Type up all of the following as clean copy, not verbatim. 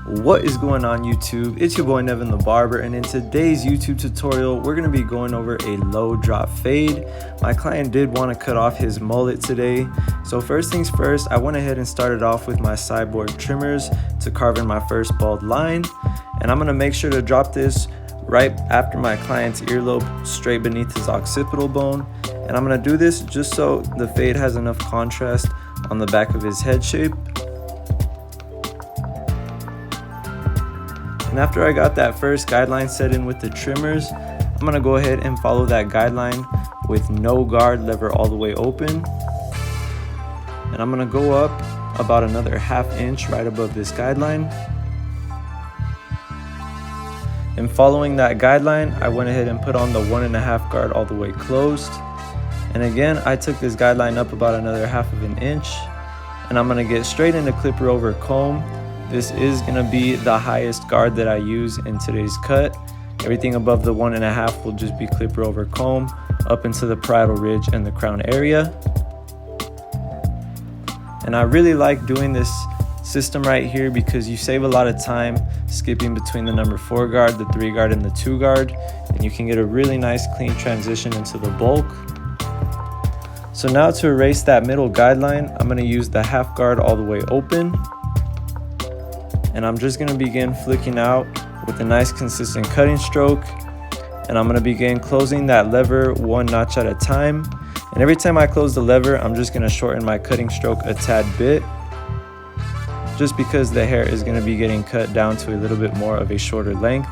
What is going on YouTube? It's your boy Nevin the Barber, and in today's YouTube tutorial we're going to be going over a low drop fade. My client did want to cut off his mullet today, so first things first, I went ahead and started off with my sideboard trimmers to carve in my first bald line, and I'm going to make sure to drop this right after my client's earlobe, straight beneath his occipital bone. And I'm going to do this just so the fade has enough contrast on the back of his head shape. And after I got that first guideline set in with the trimmers, I'm going to go ahead and follow that guideline with no guard, lever all the way open. And I'm going to go up about another ½ inch right above this guideline. And following that guideline, I went ahead and put on the 1.5 guard all the way closed. And again, I took this guideline up about another ½ inch, and I'm going to get straight into clipper over comb. This is going to be the highest guard that I use in today's cut. Everything above the 1.5 will just be clipper over comb up into the parietal ridge and the crown area. And I really like doing this system right here because you save a lot of time skipping between the number 4 guard, the 3 guard, and the 2 guard, and you can get a really nice clean transition into the bulk. So now to erase that middle guideline, I'm going to use the ½ guard all the way open. And I'm just going to begin flicking out with a nice consistent cutting stroke. And I'm going to begin closing that lever one notch at a time. And every time I close the lever, I'm just going to shorten my cutting stroke a tad bit, just because the hair is going to be getting cut down to a little bit more of a shorter length.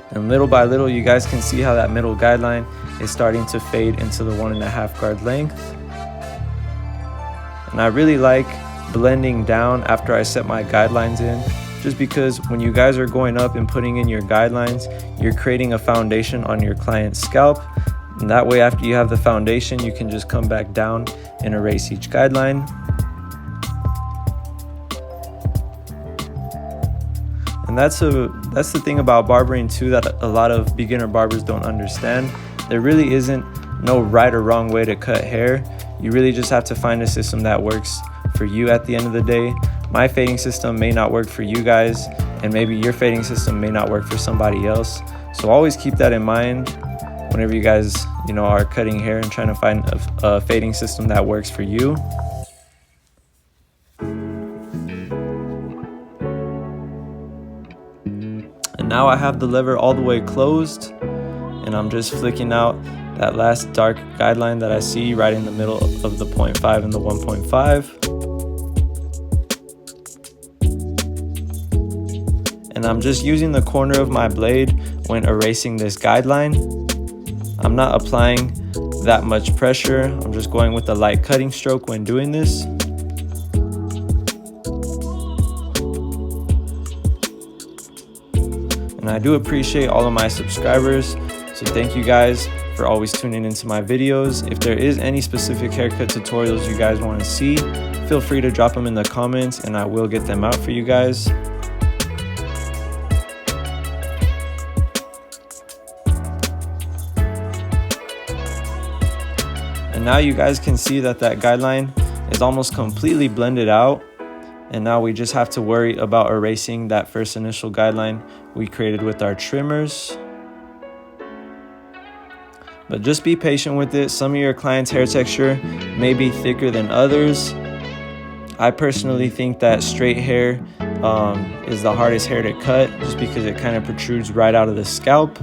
And little by little, you guys can see how that middle guideline is starting to fade into the 1.5 guard length. And I really like blending down after I set my guidelines in, just because when you guys are going up and putting in your guidelines, you're creating a foundation on your client's scalp. And that way, after you have the foundation, you can just come back down and erase each guideline. And that's the thing about barbering too, that a lot of beginner barbers don't understand. There really isn't no right or wrong way to cut hair. You really just have to find a system that works for you at the end of the day. My fading system may not work for you guys, and maybe your fading system may not work for somebody else. So always keep that in mind whenever you guys, are cutting hair and trying to find a fading system that works for you. And now I have the lever all the way closed, and I'm just flicking out that last dark guideline that I see right in the middle of the 0.5 and the 1.5. And I'm just using the corner of my blade when erasing this guideline. I'm not applying that much pressure. I'm just going with a light cutting stroke when doing this. And I do appreciate all of my subscribers, so thank you guys for always tuning into my videos. If there is any specific haircut tutorials you guys want to see, feel free to drop them in the comments and I will get them out for you guys. And now you guys can see that guideline is almost completely blended out. And now we just have to worry about erasing that first initial guideline we created with our trimmers. But just be patient with it. Some of your clients' hair texture may be thicker than others. I personally think that straight hair is the hardest hair to cut, just because it kind of protrudes right out of the scalp.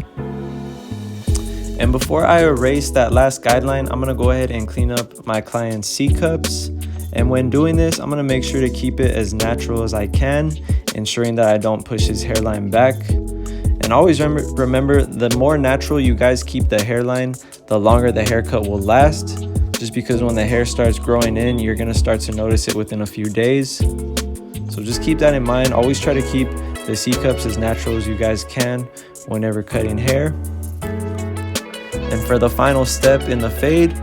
And before I erase that last guideline, I'm going to go ahead and clean up my client's C-cups. And when doing this, I'm going to make sure to keep it as natural as I can, ensuring that I don't push his hairline back. And always remember, the more natural you guys keep the hairline, the longer the haircut will last. Just because when the hair starts growing in, you're going to start to notice it within a few days. So just keep that in mind. Always try to keep the C-cups as natural as you guys can whenever cutting hair. And for the final step in the fade,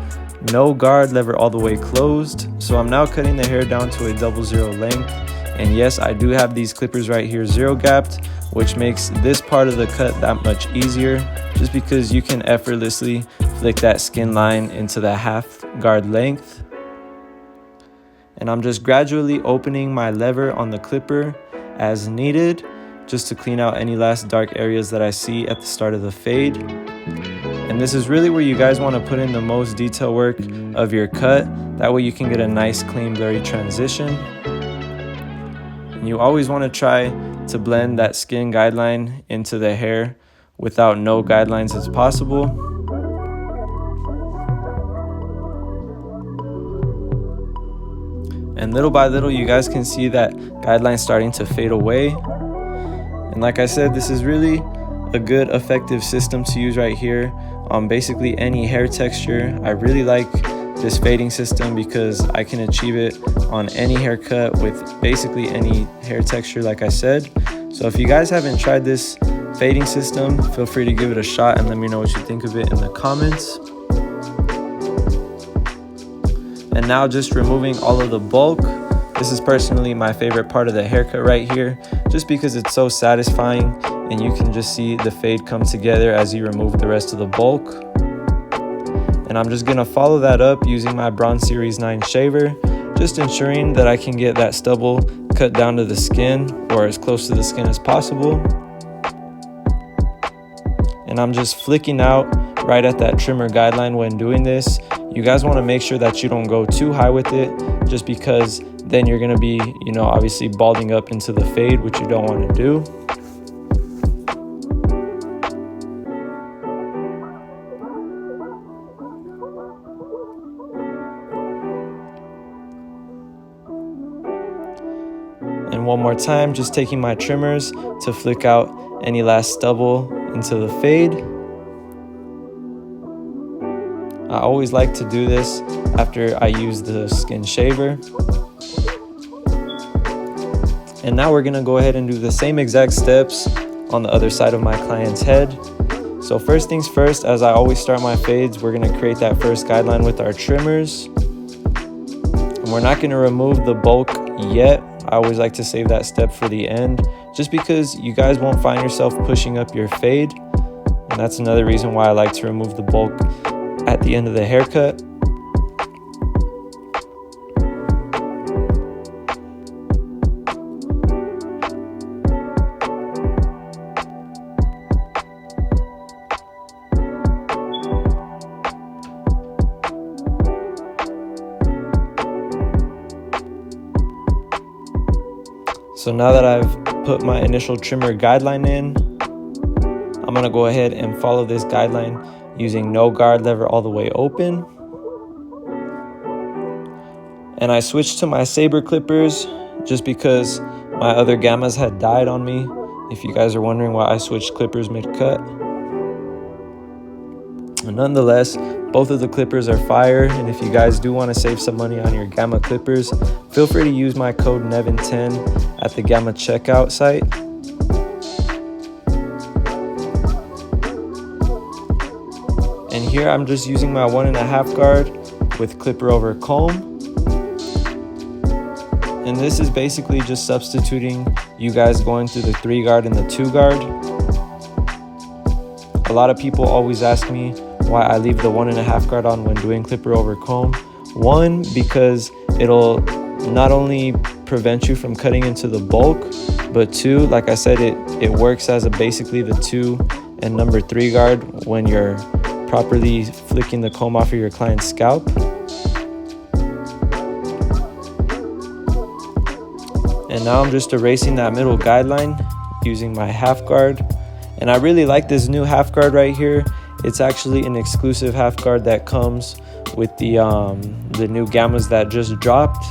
no guard, lever all the way closed. So I'm now cutting the hair down to a 00 length. And yes, I do have these clippers right here 0 gapped, which makes this part of the cut that much easier, just because you can effortlessly flick that skin line into the ½ guard length. And I'm just gradually opening my lever on the clipper as needed, just to clean out any last dark areas that I see at the start of the fade. And this is really where you guys want to put in the most detail work of your cut. That way you can get a nice, clean, blurry transition. And you always want to try to blend that skin guideline into the hair without no guidelines as possible. And little by little, you guys can see that guideline starting to fade away. And like I said, this is really a good, effective system to use right here on basically any hair texture. I really like this fading system because I can achieve it on any haircut with basically any hair texture, like I said. So if you guys haven't tried this fading system, feel free to give it a shot and let me know what you think of it in the comments. And now just removing all of the bulk. This is personally my favorite part of the haircut right here, just because it's so satisfying and you can just see the fade come together as you remove the rest of the bulk. And I'm just gonna follow that up using my Braun Series 9 shaver, just ensuring that I can get that stubble cut down to the skin or as close to the skin as possible. And I'm just flicking out right at that trimmer guideline when doing this. You guys want to make sure that you don't go too high with it, just because then you're going to be, obviously balding up into the fade, which you don't want to do. And one more time, just taking my trimmers to flick out any last stubble into the fade. I always like to do this after I use the skin shaver. And now we're gonna go ahead and do the same exact steps on the other side of my client's head. So first things first, as I always start my fades, we're gonna create that first guideline with our trimmers. And we're not gonna remove the bulk yet. I always like to save that step for the end, just because you guys won't find yourself pushing up your fade. And that's another reason why I like to remove the bulk at the end of the haircut. So now that I've put my initial trimmer guideline in, I'm gonna go ahead and follow this guideline using no guard lever all the way open. And I switched to my Sabre clippers just because my other Gammas had died on me. If you guys are wondering why I switched clippers mid-cut. Nonetheless, both of the clippers are fire, and if you guys do want to save some money on your Gamma clippers, feel free to use my code NEVIN10 at the Gamma checkout site. And here I'm just using my 1.5 guard with clipper over comb. And this is basically just substituting you guys going through the 3 guard and the 2 guard. A lot of people always ask me why I leave the 1.5 guard on when doing clipper over comb. One, because it'll not only prevent you from cutting into the bulk, but 2, like I said, it works as basically the 2 and number 3 guard when you're properly flicking the comb off of your client's scalp. And now I'm just erasing that middle guideline using my half guard. And I really like this new half guard right here. It's actually an exclusive half guard that comes with the new Gammas that just dropped.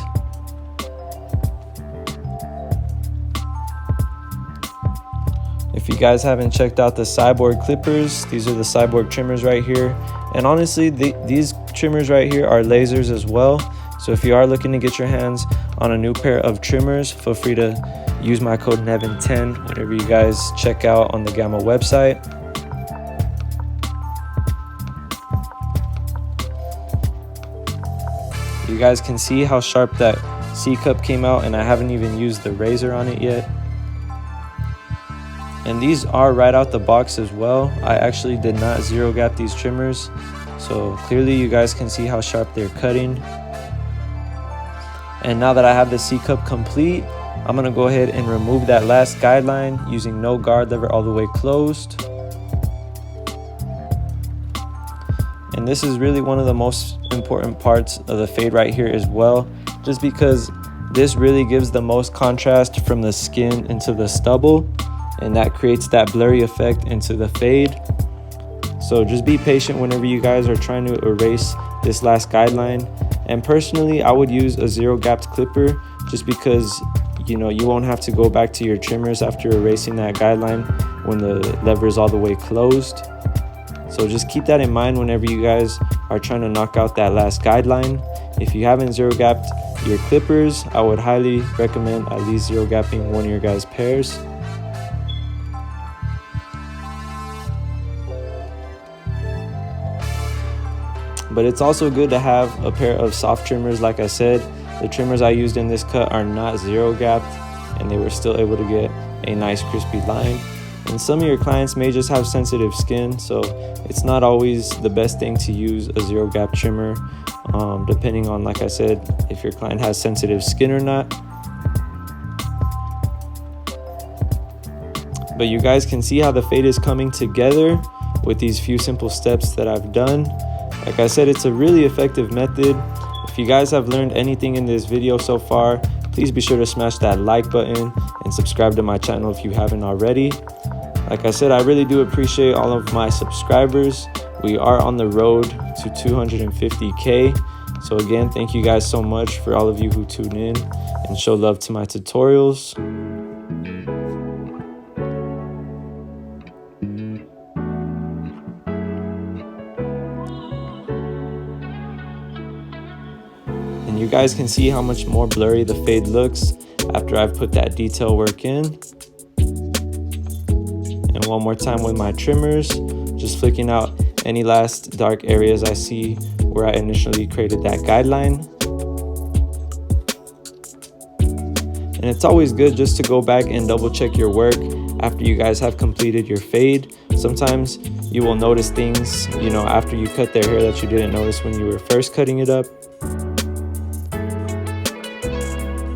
If you guys haven't checked out the Cyborg clippers, these are the Cyborg trimmers right here. And honestly, these trimmers right here are lasers as well. So if you are looking to get your hands on a new pair of trimmers, feel free to use my code NEVIN10 whenever you guys check out on the Gamma website. You guys can see how sharp that C-cup came out, and I haven't even used the razor on it yet. And these are right out the box as well. I actually did not zero gap these trimmers, so clearly you guys can see how sharp they're cutting. And now that I have the C-cup complete, I'm gonna go ahead and remove that last guideline using no guard lever all the way closed. And this is really one of the most important parts of the fade right here as well, just because this really gives the most contrast from the skin into the stubble, and that creates that blurry effect into the fade. So just be patient whenever you guys are trying to erase this last guideline. And personally, I would use a zero gapped clipper just because you won't have to go back to your trimmers after erasing that guideline when the lever is all the way closed. So just keep that in mind whenever you guys are trying to knock out that last guideline. If you haven't zero gapped your clippers, I would highly recommend at least zero gapping one of your guys' pairs. But it's also good to have a pair of soft trimmers. Like I said, the trimmers I used in this cut are not zero gapped, and they were still able to get a nice crispy line. And some of your clients may just have sensitive skin, so it's not always the best thing to use a zero gap trimmer, depending on, like I said, if your client has sensitive skin or not. But you guys can see how the fade is coming together with these few simple steps that I've done. Like I said, it's a really effective method. If you guys have learned anything in this video so far, please be sure to smash that like button and subscribe to my channel if you haven't already. Like I said, I really do appreciate all of my subscribers. We are on the road to 250K. So again, thank you guys so much for all of you who tune in and show love to my tutorials. And you guys can see how much more blurry the fade looks after I've put that detail work in. And one more time with my trimmers, just flicking out any last dark areas I see where I initially created that guideline. And it's always good just to go back and double check your work after you guys have completed your fade. Sometimes you will notice things, after you cut their hair that you didn't notice when you were first cutting it up.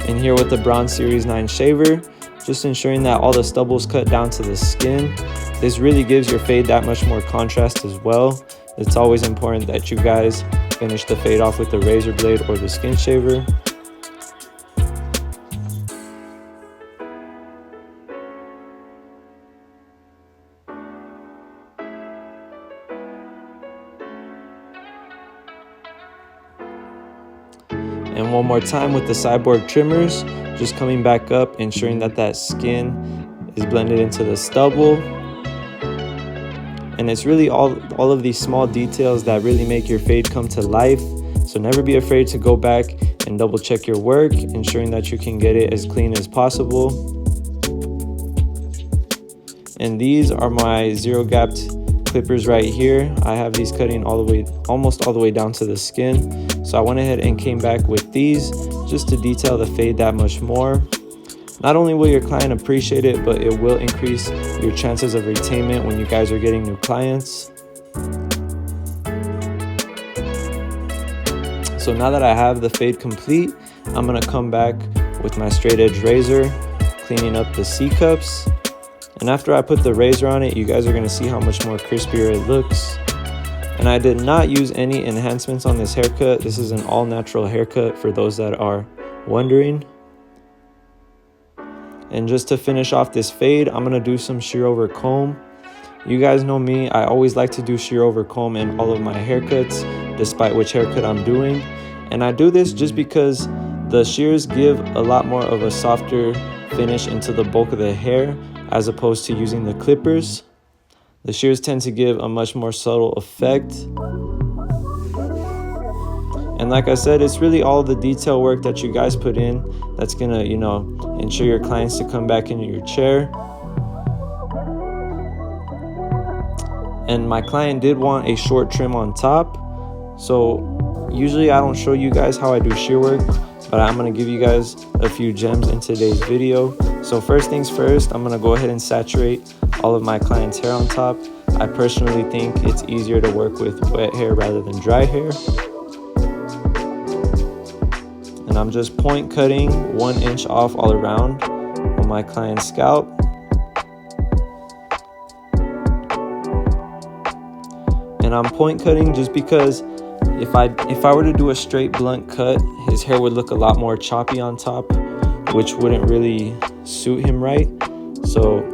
And here with the Bronze Series 9 shaver, just ensuring that all the stubble's cut down to the skin. This really gives your fade that much more contrast as well. It's always important that you guys finish the fade off with the razor blade or the skin shaver. And one more time with the Cyborg trimmers, just coming back up, ensuring that that skin is blended into the stubble. And it's really all of these small details that really make your fade come to life. So never be afraid to go back and double check your work, ensuring that you can get it as clean as possible. And these are my zero gapped clippers right here. I have these cutting almost all the way down to the skin. So I went ahead and came back with these just to detail the fade that much more. Not only will your client appreciate it, but it will increase your chances of retainment when you guys are getting new clients. So now that I have the fade complete, I'm gonna come back with my straight edge razor, cleaning up the C-cups. And after I put the razor on it, you guys are gonna see how much more crispier it looks. And I did not use any enhancements on this haircut. This is an all natural haircut for those that are wondering. And just to finish off this fade, I'm gonna do some shear over comb. You guys know me, I always like to do shear over comb in all of my haircuts, despite which haircut I'm doing. And I do this just because the shears give a lot more of a softer finish into the bulk of the hair as opposed to using the clippers. The shears tend to give a much more subtle effect. And like I said, it's really all the detail work that you guys put in that's gonna, ensure your clients to come back into your chair. And my client did want a short trim on top. So usually I don't show you guys how I do shear work, but I'm gonna give you guys a few gems in today's video. So first things first, I'm gonna go ahead and saturate all of my client's hair on top. I personally think it's easier to work with wet hair rather than dry hair. And and I'm just point cutting 1 inch off all around on my client's scalp. And I'm point cutting just because if I were to do a straight blunt cut, his hair would look a lot more choppy on top, which wouldn't really suit him right. So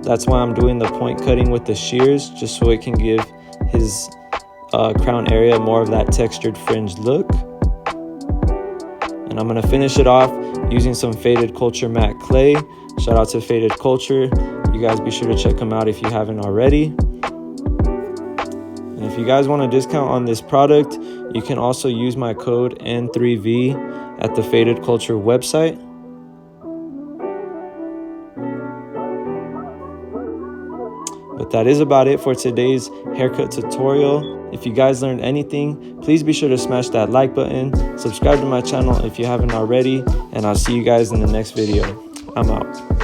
that's why I'm doing the point cutting with the shears, just so it can give his crown area more of that textured fringe look. And I'm gonna finish it off using some Faded Culture matte clay. Shout out to Faded Culture. You guys be sure to check them out if you haven't already. And if you guys want a discount on this product, you can also use my code N3V at the Faded Culture website. But that is about it for today's haircut tutorial. If you guys learned anything, please be sure to smash that like button, subscribe to my channel if you haven't already, and I'll see you guys in the next video. I'm out.